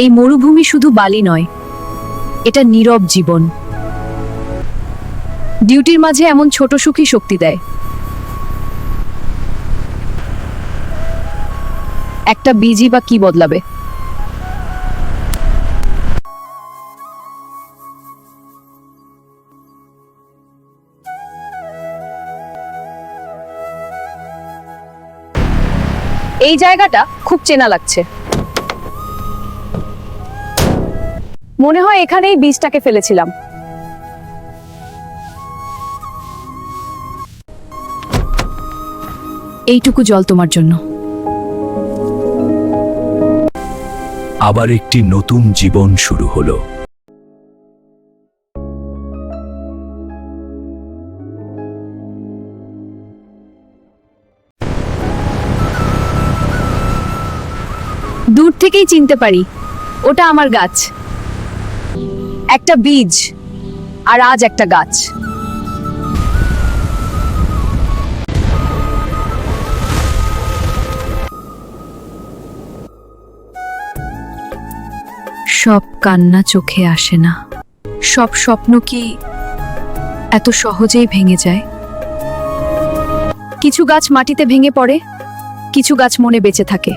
এই মরুভূমি শুধু বালি নয়, এটা নীরব জীবন। ডিউটির মাঝে এমন ছোট সুখই শক্তি দেয়। একটা বীজই বা কি বদলাবে? এই জায়গাটা খুব চেনা লাগছে। মনে হয় এখানেই বীজটাকে ফেলেছিলাম। এইটুকু জল তোমার জন্য। আবার একটি নতুন জীবন শুরু হলো। দূর থেকেই চিনতে পারি ওটা আমার গাছ। একটা বীজ আর আজ একটা গাছ। সব কান্না চোখে আসে না, সব স্বপ্ন কি এত সহজেই ভেঙে যায়? কিছু গাছ মাটিতে ভেঙে পড়ে, কিছু গাছ মনে বেঁচে থাকে।